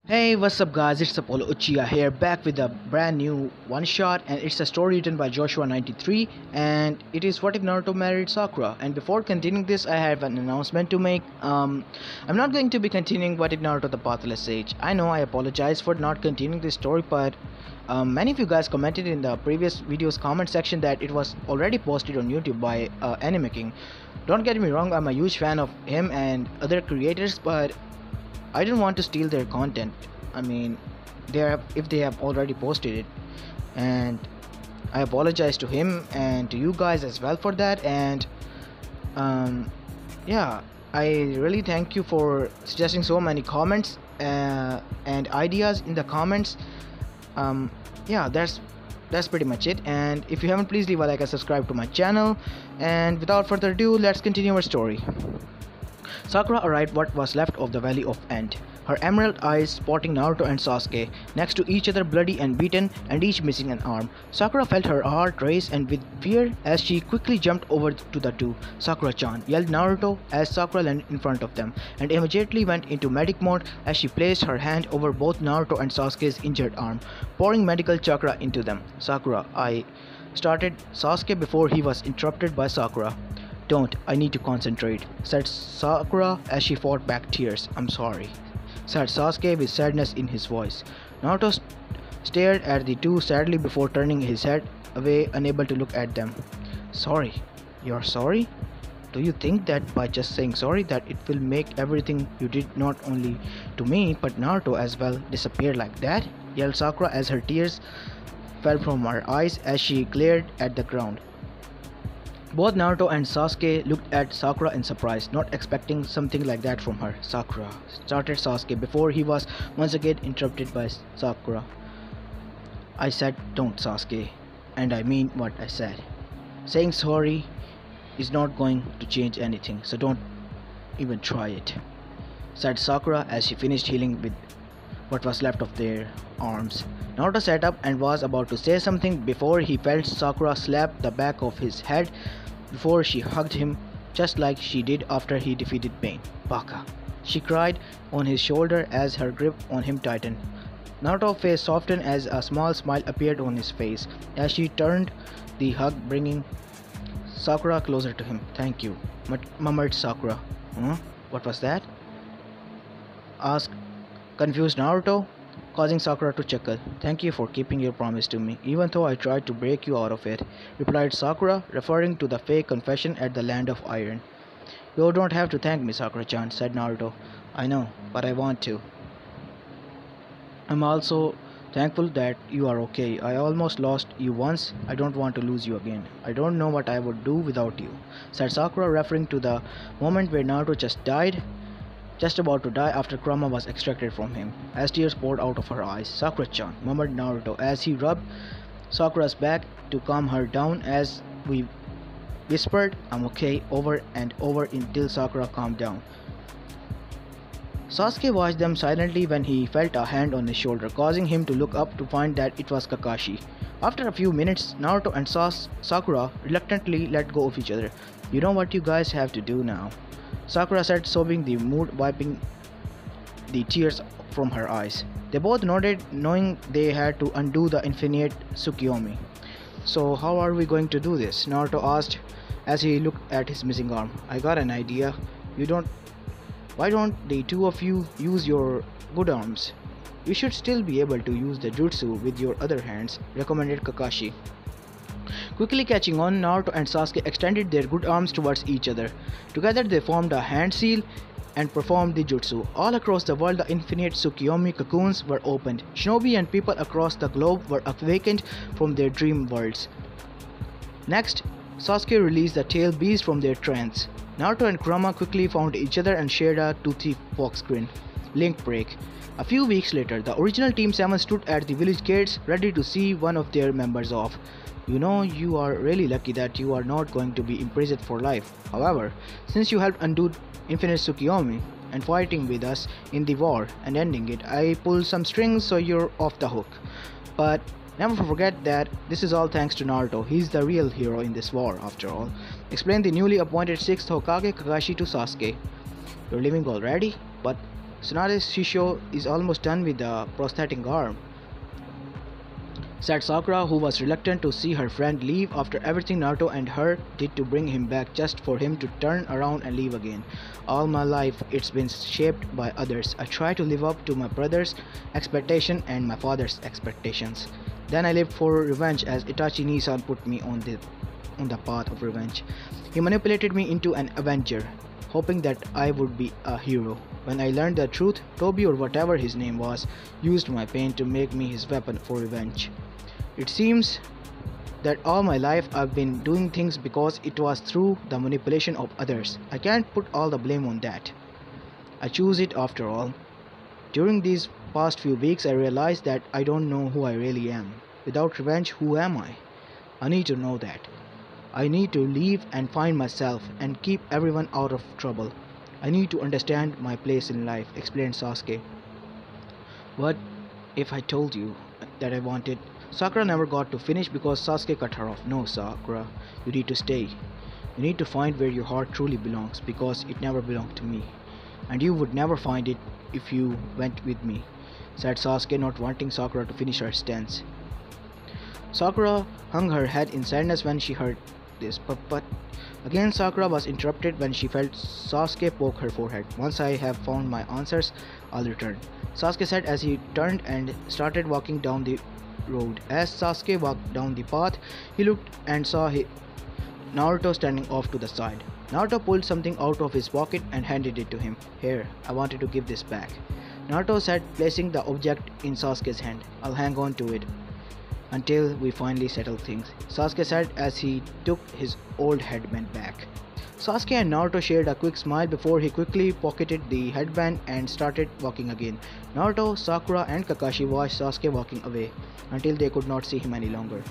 Hey, what's up guys, it's Apollo Uchiha here, back with a brand new one shot, and it's a story written by Joshua93, and it is What If Naruto Married Sakura. And before continuing this, I have an announcement to make. I'm not going to be continuing What If Naruto the Pathless Sage. I know, I apologize for not continuing this story, but many of you guys commented in the previous video's comment section that it was already posted on YouTube by Anime King. Don't get me wrong, I'm a huge fan of him and other creators, but I didn't want to steal their content. I mean, if they have already posted it, and I apologize to him and to you guys as well for that. And yeah, I really thank you for suggesting so many comments and ideas in the comments. Yeah, that's pretty much it. And if you haven't, please leave a like and subscribe to my channel. And without further ado, let's continue our story. Sakura arrived what was left of the Valley of End, her emerald eyes spotting Naruto and Sasuke next to each other, bloody and beaten and each missing an arm. Sakura felt her heart race and with fear as she quickly jumped over to the two. "Sakura-chan," yelled Naruto as Sakura landed in front of them, and immediately went into medic mode as she placed her hand over both Naruto and Sasuke's injured arm, pouring medical chakra into them. "Sakura, I..." started Sasuke before he was interrupted by Sakura. "Don't, I need to concentrate," said Sakura as she fought back tears. "I'm sorry," said Sasuke with sadness in his voice. Naruto stared at the two sadly before turning his head away, unable to look at them. "Sorry? You're sorry? Do you think that by just saying sorry that it will make everything you did not only to me but Naruto as well disappear like that?" yelled Sakura as her tears fell from her eyes as she glared at the ground. Both Naruto and Sasuke looked at Sakura in surprise, not expecting something like that from her. "Sakura," started Sasuke before he was once again interrupted by Sakura. "I said don't, Sasuke, and I mean what I said. Saying sorry is not going to change anything, so don't even try it," said Sakura as she finished healing with what was left of their arms. Naruto sat up and was about to say something before he felt Sakura slap the back of his head before she hugged him just like she did after he defeated Pain. "Baka," she cried on his shoulder as her grip on him tightened. Naruto's face softened as a small smile appeared on his face as she turned the hug, bringing Sakura closer to him. "Thank you," murmured Sakura. "Huh? What was that?" asked confused Naruto, causing Sakura to chuckle. "Thank you for keeping your promise to me, even though I tried to break you out of it," replied Sakura, referring to the fake confession at the Land of Iron. "You don't have to thank me, Sakura-chan," said Naruto. "I know, but I want to. I'm also thankful that you are okay. I almost lost you once. I don't want to lose you again. I don't know what I would do without you," said Sakura, referring to the moment where Naruto just about to die after Kurama was extracted from him, as tears poured out of her eyes. "Sakura-chan," murmured Naruto as he rubbed Sakura's back to calm her down as we whispered, "I'm okay," over and over until Sakura calmed down. Sasuke watched them silently when he felt a hand on his shoulder, causing him to look up to find that it was Kakashi. After a few minutes, Naruto and Sakura reluctantly let go of each other. "You know what you guys have to do now," Sakura said, sobbing the mood, wiping the tears from her eyes. They both nodded, knowing they had to undo the infinite Tsukiyomi. "So how are we going to do this?" Naruto asked as he looked at his missing arm. "I got an idea. Why don't the two of you use your good arms? You should still be able to use the jutsu with your other hands," recommended Kakashi. Quickly catching on, Naruto and Sasuke extended their good arms towards each other. Together they formed a hand seal and performed the jutsu. All across the world, the infinite Tsukiyomi cocoons were opened. Shinobi and people across the globe were awakened from their dream worlds. Next, Sasuke released the tail beast from their trance. Naruto and Kurama quickly found each other and shared a toothy fox grin. Link break. A few weeks later, the original Team 7 stood at the village gates ready to see one of their members off. "You know, you are really lucky that you are not going to be imprisoned for life. However, since you helped undo Infinite Tsukiyomi and fighting with us in the war and ending it, I pulled some strings so you're off the hook. But never forget that this is all thanks to Naruto. He's the real hero in this war, after all," explained the newly appointed 6th Hokage Kakashi to Sasuke. "You're leaving already? But Tsunade Shisho is almost done with the prosthetic arm, said Sakura, who was reluctant to see her friend leave after everything Naruto and her did to bring him back just for him to turn around and leave again. All my life it's been shaped by others. I try to live up to my brother's expectation and my father's expectations. Then I lived for revenge as Itachi Nisan put me on the path of revenge. He manipulated me into an avenger, hoping that I would be a hero. When I learned the truth, Toby or whatever his name was used my pain to make me his weapon for revenge. It seems that all my life I've been doing things because it was through the manipulation of others. I can't put all the blame on that. I choose it after all. During these past few weeks I realized that I don't know who I really am. Without revenge, who am I? I need to know that. I need to leave and find myself and keep everyone out of trouble. I need to understand my place in life, explained Sasuke. What if I told you that I wanted... Sakura never got to finish because Sasuke cut her off. No, Sakura, you need to stay. You need to find where your heart truly belongs because it never belonged to me. And you would never find it if you went with me, said Sasuke, not wanting Sakura to finish her stance. Sakura hung her head in sadness when she heard this, but again Sakura was interrupted when she felt Sasuke poke her forehead. Once I have found my answers, I'll return, Sasuke said as he turned and started walking down the road. As Sasuke walked down the path, he looked and saw Naruto standing off to the side. Naruto pulled something out of his pocket and handed it to him. Here, I wanted to give this back, Naruto said, placing the object in Sasuke's hand. I'll hang on to it until we finally settle things, Sasuke said as he took his old headband back. Sasuke and Naruto shared a quick smile before he quickly pocketed the headband and started walking again. Naruto, Sakura and Kakashi watched Sasuke walking away until they could not see him any longer.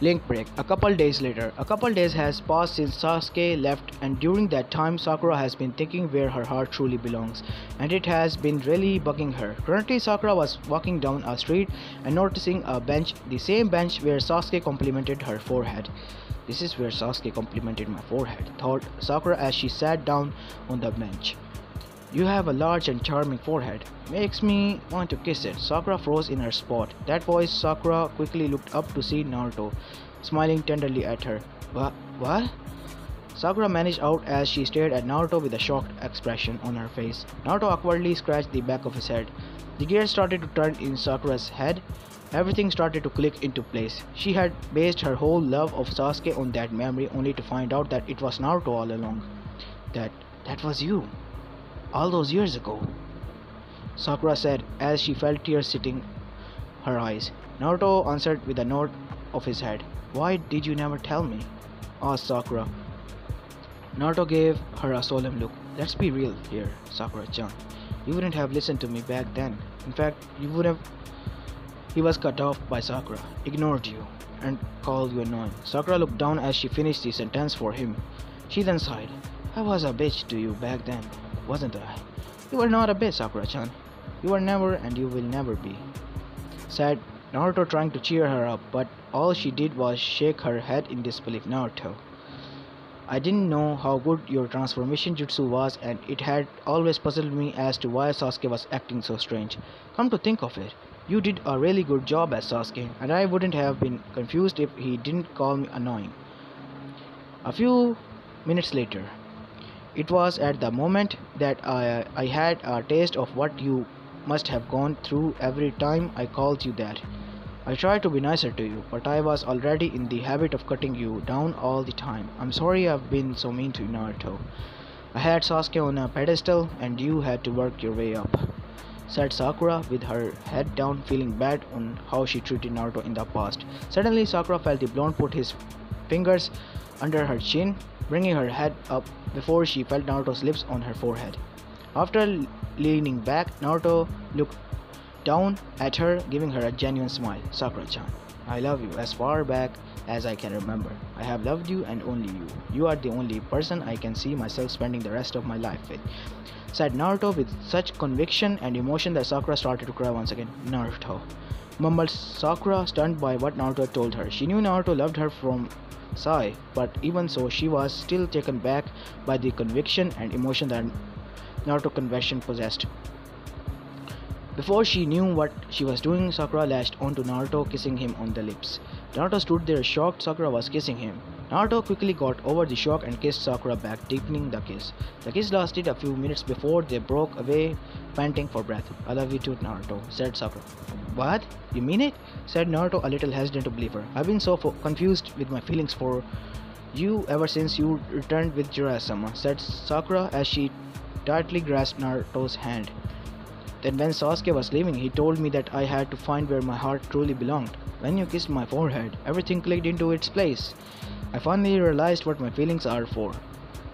Link break. A couple days later. A couple days has passed since Sasuke left, and during that time Sakura has been thinking where her heart truly belongs, and it has been really bugging her. Currently Sakura was walking down a street and noticing a bench, the same bench where Sasuke complimented her forehead. This is where Sasuke complimented my forehead, thought Sakura as she sat down on the bench. You have a large and charming forehead. Makes me want to kiss it. Sakura froze in her spot. That voice, Sakura quickly looked up to see Naruto, smiling tenderly at her. What? Sakura managed out as she stared at Naruto with a shocked expression on her face. Naruto awkwardly scratched the back of his head. The gears started to turn in Sakura's head. Everything started to click into place. She had based her whole love of Sasuke on that memory, only to find out that it was Naruto all along. That was you. All those years ago, Sakura said as she felt tears sitting her eyes. Naruto answered with a nod of his head. Why did you never tell me? Asked Sakura. Naruto gave her a solemn look. Let's be real here, Sakura-chan. You wouldn't have listened to me back then. In fact, you would have... He was cut off by Sakura, ignored you, and called you annoying. Sakura looked down as she finished the sentence for him. She then sighed. I was a bitch to you back then, wasn't I? You were not a bitch, Sakura-chan. You were never and you will never be, said Naruto, trying to cheer her up, but all she did was shake her head in disbelief. Naruto, I didn't know how good your transformation jutsu was, and it had always puzzled me as to why Sasuke was acting so strange. Come to think of it, you did a really good job as Sasuke, and I wouldn't have been confused if he didn't call me annoying. A few minutes later. It was at the moment that I had a taste of what you must have gone through every time I called you that. I tried to be nicer to you, but I was already in the habit of cutting you down all the time. I'm sorry I've been so mean to you, Naruto. I had Sasuke on a pedestal and you had to work your way up, said Sakura with her head down, feeling bad on how she treated Naruto in the past. Suddenly Sakura felt the blonde put his fingers under her chin, bringing her head up before she felt Naruto's lips on her forehead. After leaning back, Naruto looked down at her, giving her a genuine smile. Sakura-chan, I love you as far back as I can remember. I have loved you and only you. You are the only person I can see myself spending the rest of my life with, said Naruto with such conviction and emotion that Sakura started to cry once again. Naruto, mumbled Sakura, stunned by what Naruto told her. She knew Naruto loved her from Sai, but even so she was still taken back by the conviction and emotion that Naruto confession possessed. Before she knew what she was doing, Sakura latched onto Naruto, kissing him on the lips. Naruto stood there shocked Sakura was kissing him. Naruto quickly got over the shock and kissed Sakura back, deepening the kiss. The kiss lasted a few minutes before they broke away, panting for breath. I love you too, Naruto, said Sakura. What? You mean it? Said Naruto, a little hesitant to believe her. I've been so confused with my feelings for you ever since you returned with Jiraiya-sama, said Sakura as she tightly grasped Naruto's hand. Then when Sasuke was leaving, he told me that I had to find where my heart truly belonged. When you kissed my forehead, everything clicked into its place. I finally realized what my feelings are for.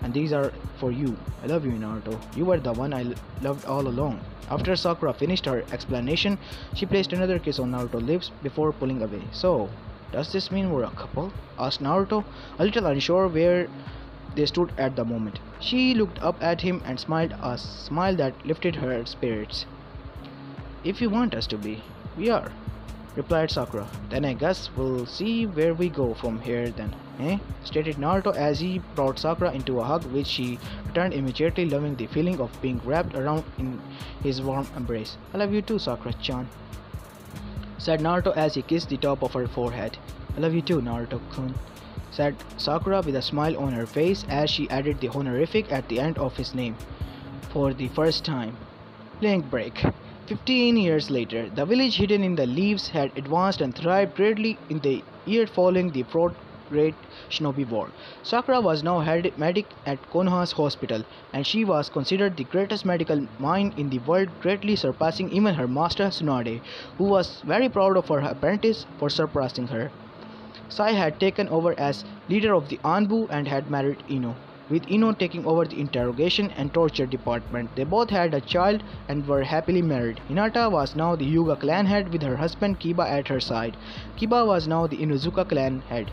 And these are for you. I love you, Naruto. You were the one I loved all along. After Sakura finished her explanation, she placed another kiss on Naruto's lips before pulling away. So, does this mean we're a couple? Asked Naruto, a little unsure where they stood at the moment. She looked up at him and smiled a smile that lifted her spirits. If you want us to be, we are, replied Sakura. Then I guess we'll see where we go from here then, eh? Stated Naruto as he brought Sakura into a hug which she returned immediately, loving the feeling of being wrapped around in his warm embrace. I love you too, Sakura-chan, said Naruto as he kissed the top of her forehead. I love you too, Naruto-kun, said Sakura with a smile on her face as she added the honorific at the end of his name. For the first time. Link break. 15 years later, the village hidden in the leaves had advanced and thrived greatly in the year following the Fourth Great Shinobi War. Sakura was now head medic at Konoha's hospital, and she was considered the greatest medical mind in the world, greatly surpassing even her master Tsunade, who was very proud of her apprentice for surpassing her. Sai had taken over as leader of the Anbu and had married Ino, with Ino taking over the interrogation and torture department. They both had a child and were happily married. Hinata was now the Hyuga clan head with her husband Kiba at her side. Kiba was now the Inuzuka clan head.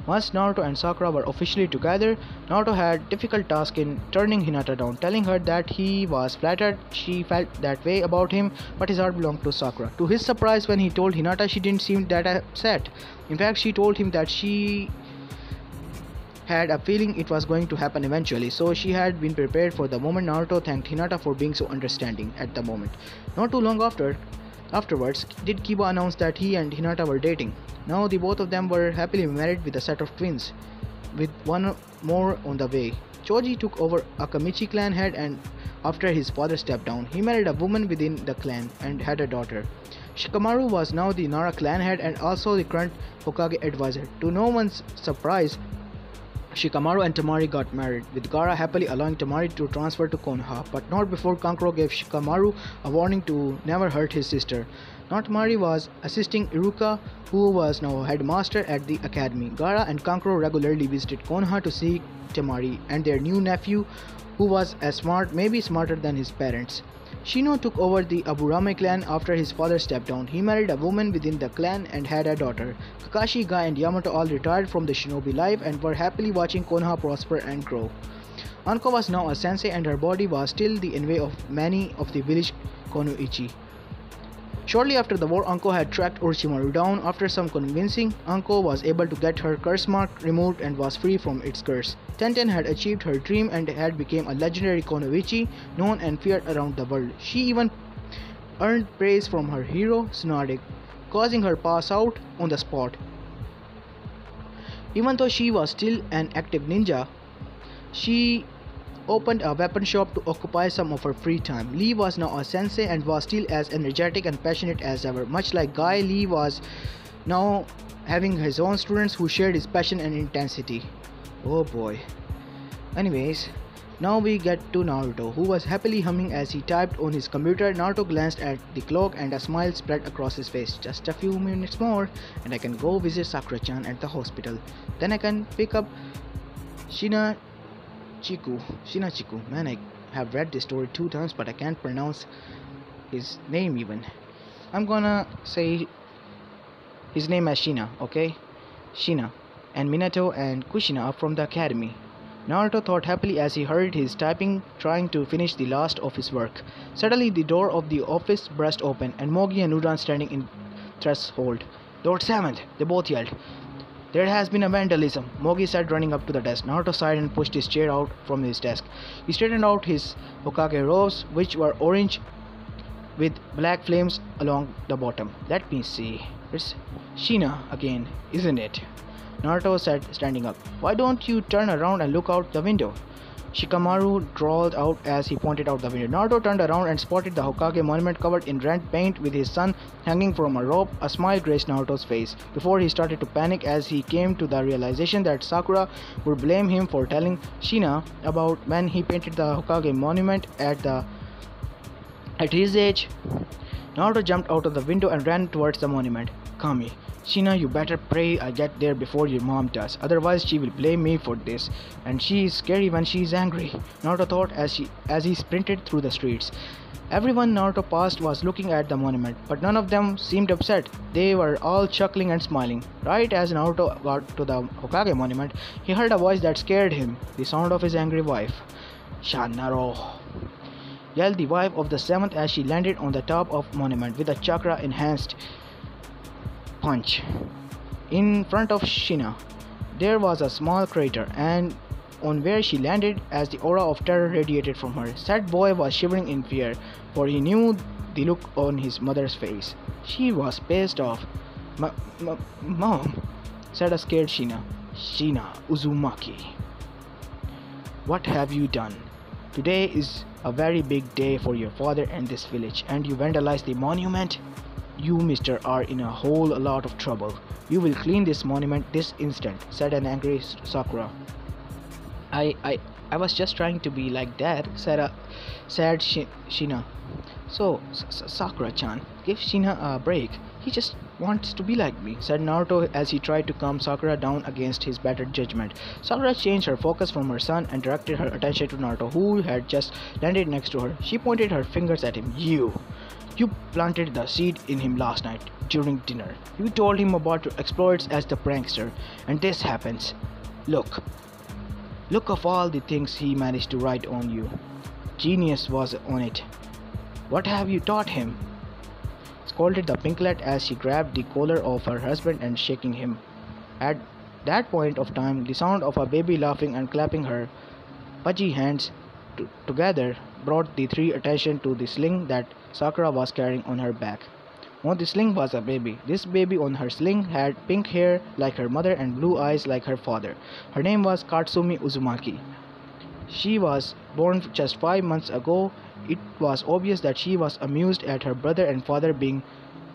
Once Naruto and Sakura were officially together, Naruto had difficult task in turning Hinata down, telling her that he was flattered she felt that way about him, but his heart belonged to Sakura. To his surprise, when he told Hinata, she didn't seem that upset. In fact, she told him that she had a feeling it was going to happen eventually, so she had been prepared for the moment. Naruto thanked Hinata for being so understanding at the moment. Not too long afterwards did Kiba announce that he and Hinata were dating. Now the both of them were happily married with a set of twins, with one more on the way. Choji took over Akamichi clan head, and after his father stepped down, he married a woman within the clan and had a daughter. Shikamaru was now the Nara clan head and also the current Hokage advisor. To no one's surprise, Shikamaru and Temari got married, with Gaara happily allowing Temari to transfer to Konoha, but not before Kankuro gave Shikamaru a warning to never hurt his sister. Now Temari was assisting Iruka, who was now headmaster at the academy. Gaara and Kankuro regularly visited Konoha to see Temari and their new nephew, who was as smart, maybe smarter than his parents. Shino took over the Aburame clan after his father stepped down. He married a woman within the clan and had a daughter. Kakashi, Guy and Yamato all retired from the shinobi life and were happily watching Konoha prosper and grow. Anko was now a sensei and her body was still the envy of many of the village Konoichi. Shortly after the war, Anko had tracked Orochimaru down. After some convincing, Anko was able to get her curse mark removed and was free from its curse. Tenten had achieved her dream and had become a legendary Konoichi, known and feared around the world. She even earned praise from her hero, Tsunade, causing her pass out on the spot. Even though she was still an active ninja, she opened a weapon shop to occupy some of her free time. Lee was now a sensei and was still as energetic and passionate as ever. Much like Guy, Lee was now having his own students who shared his passion and intensity. Oh boy. Anyways, now we get to Naruto, who was happily humming as he typed on his computer. Naruto glanced at the clock and a smile spread across his face. Just a few minutes more and I can go visit Sakura-chan at the hospital. Then I can pick up Shinachiku. Man, I have read this story 2 times but I can't pronounce his name even. I'm gonna say his name as Shina, okay? Shina. And Minato and Kushina are from the academy. Naruto thought happily as he hurried his typing, trying to finish the last of his work. Suddenly the door of the office burst open and Mogi and Udan standing in threshold. Lord 7th, they both yelled. There has been a vandalism, Mogi said, running up to the desk. Naruto sighed and pushed his chair out from his desk. He straightened out his Hokage robes, which were orange with black flames along the bottom. Let me see. It's Shina again, isn't it? Naruto said, standing up. Why don't you turn around and look out the window? Shikamaru drawled out as he pointed out the window. Naruto turned around and spotted the Hokage monument covered in red paint with his son hanging from a rope. A smile graced Naruto's face before he started to panic as he came to the realization that Sakura would blame him for telling Shina about when he painted the Hokage monument at his age. Naruto jumped out of the window and ran towards the monument. Kami, Shina, you better pray I get there before your mom does. Otherwise she will blame me for this. And she is scary when she is angry, Naruto thought as he sprinted through the streets. Everyone Naruto passed was looking at the monument, but none of them seemed upset. They were all chuckling and smiling. Right as Naruto got to the Hokage monument, he heard a voice that scared him, the sound of his angry wife. Shanaro, yelled the wife of the seventh as she landed on the top of monument with a chakra enhanced punch. In front of Shina, there was a small crater, and on where she landed as the aura of terror radiated from her. Sad boy was shivering in fear, for he knew the look on his mother's face. She was pissed off. Mom, said a scared Shina. Shina Uzumaki, what have you done? Today is a very big day for your father and this village, and you vandalized the monument? You, mister, are in a whole lot of trouble. You will clean this monument this instant, said an angry Sakura. I was just trying to be like Dad, said Shina. So, Sakura-chan, give Shina a break. He just wants to be like me, said Naruto as he tried to calm Sakura down against his battered judgment. Sakura changed her focus from her son and directed her attention to Naruto, who had just landed next to her. She pointed her fingers at him. You planted the seed in him last night during dinner. You told him about your exploits as the prankster, and this happens. Look of all the things he managed to write on you. Genius was on it. What have you taught him? Scolded the pinklet as she grabbed the collar of her husband and shaking him. At that point of time, the sound of a baby laughing and clapping her pudgy hands together brought the three attention to the sling that Sakura was carrying on her back. On the sling was a baby. This baby on her sling had pink hair like her mother and blue eyes like her father. Her name was Katsumi Uzumaki. She was born just 5 months ago. It was obvious that she was amused at her brother and father being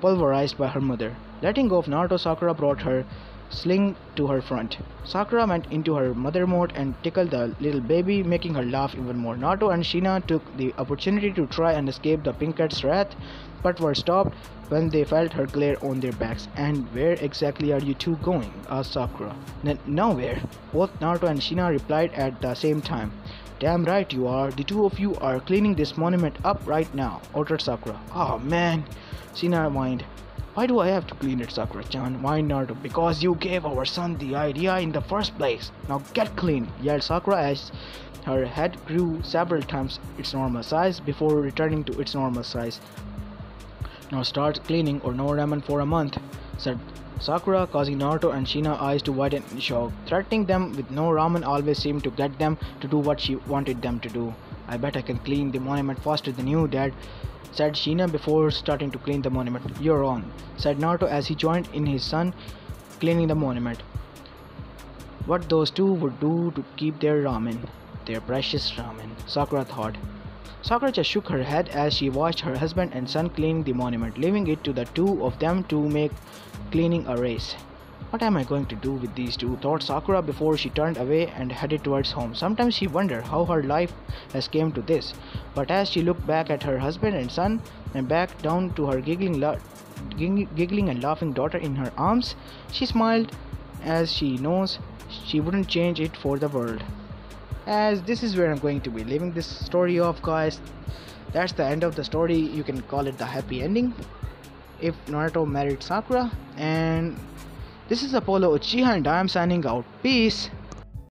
pulverized by her mother. Letting go of Naruto, Sakura brought her sling to her front. Sakura went into her mother mode and tickled the little baby, making her laugh even more. Naruto and Shina took the opportunity to try and escape the pinket's wrath, but were stopped when they felt her glare on their backs. And where exactly are you two going? Asked Sakura. Nowhere, both Naruto and Shina replied at the same time. Damn right you are. The two of you are cleaning this monument up right now, ordered Sakura. Oh man, Shina whined. Why do I have to clean it, Sakura-chan? Whined Naruto. Because you gave our son the idea in the first place. Now get clean, yelled Sakura as her head grew several times its normal size before returning to its normal size. Now start cleaning or no ramen for a month, said Sakura, causing Naruto and Shina eyes to widen in shock. Threatening them with no ramen always seemed to get them to do what she wanted them to do. I bet I can clean the monument faster than you, Dad, said Shina before starting to clean the monument. You're on, said Naruto as he joined in his son cleaning the monument. What those two would do to keep their ramen, their precious ramen, Sakura thought. Sakura just shook her head as she watched her husband and son cleaning the monument, leaving it to the two of them to make cleaning a race. What am I going to do with these two? Thought Sakura before she turned away and headed towards home. Sometimes she wondered how her life has came to this. But as she looked back at her husband and son and back down to her giggling and laughing daughter in her arms, she smiled as she knows she wouldn't change it for the world. As this is where I'm going to be leaving this story off, guys. That's the end of the story. You can call it the happy ending if Naruto married Sakura. And this is Apollo Uchiha and I am signing out. Peace.